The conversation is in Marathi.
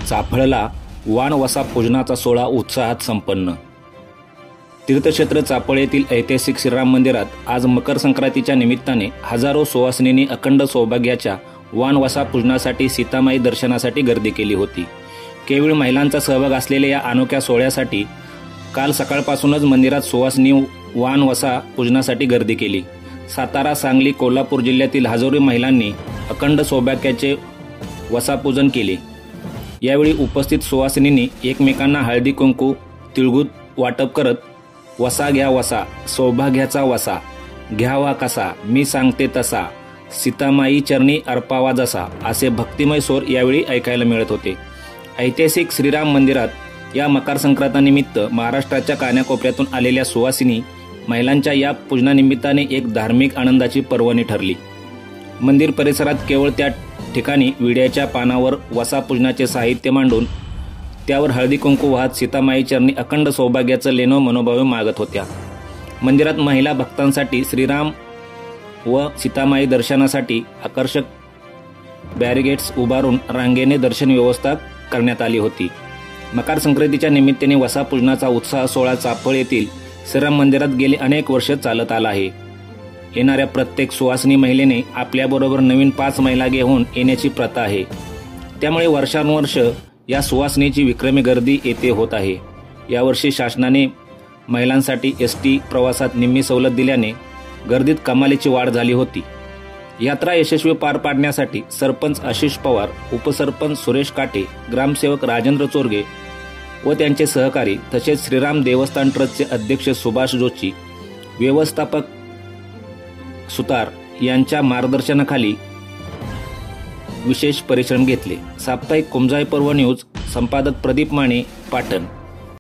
चाफळला वाण वसा पूजनाचा सोहळा उत्साहात संपन्न। तीर्थक्षेत्र चाफळ येथील ऐतिहासिक श्रीराम मंदिरात आज मकर संक्रांतीच्या निमित्ताने हजारो सुवासिनींनी अखंड सौभाग्याच्या वाण वसा पूजनासाठी सीतामाई दर्शनासाठी गर्दी केली होती। केवळ महिलांचा सहभाग असलेल्या या अनोख्या सोहळ्यासाठी काल सकाळपासूनच मंदिरात सुवासिनी वाण वसा पूजनासाठी गर्दी केली। सातारा, सांगली, कोल्हापूर जिल्ह्यातील हजारो महिलांनी अखंड सौभाग्याचे वसा पूजन केले। यावेळी उपस्थित सुवासिनींनी एकमेकांना हळदी कुंकू तिळगूळ वाटप करत वसा घ्या वसा, सौभाग्याचा वसा, घ्यावा कसा, मी सांगते तसा, सीतामाई चरणी अर्पावा जसा असे भक्तिमय स्वर यावेळी ऐकायला मिळत होते। ऐतिहासिक श्रीराम मंदिरात या मकर संक्रांतीनिमित्त महाराष्ट्राच्या कानाकोपऱ्यातून आलेल्या सुवासिनी महिलांच्या या पूजनानिमित्ताने एक धार्मिक आनंदाची पर्वणी ठरली। मंदिर परिसरात केवळ त्या ठिकाणी विड्याच्या पानावर वसा पूजनाचे साहित्य मांडून त्यावर हळदी कुंकू वाहत सीतामाई चरणी अखंड सौभाग्याचं लेणं मनोभावे मागत होत्या। मंदिरात महिला भक्तांसाठी श्रीराम व सीतामाई दर्शनासाठी आकर्षक बॅरिगेट्स उभारून रांगेने दर्शन व्यवस्था करण्यात आली होती। मकर संक्रांतीच्या निमित्ताने वसा पूजनाचा उत्साह सोहळा चाफळ येथील श्रीराम मंदिरात गेले अनेक वर्ष चालत आला आहे। येणाऱ्या प्रत्येक सुवासिनी महिलेने आपल्याबरोबर नवीन 5 महिला घेऊन येण्याची प्रथा आहे। त्यामुळे वर्षानुवर्ष या सुवासिनीची विक्रमी गर्दी येथे होत आहे। यावर्षी शासनाने महिलांसाठी एसटी प्रवासात निम्मी सवलत दिल्याने गर्दीत कमालीची वाढ झाली होती। यात्रा यशस्वी पार पाडण्यासाठी सरपंच आशिष पवार, उपसरपंच सुरेश काटे, ग्रामसेवक राजेंद्र चोरगे व त्यांचे सहकारी तसेच श्रीराम देवस्थान ट्रस्टचे अध्यक्ष सुभाष जोशी, व्यवस्थापक सुतार यांच्या मार्गदर्शनाखाली विशेष परिश्रम घेतले। साप्ताहिक कुमजाई पर्व न्यूज, संपादक प्रदीप माने, पाटण।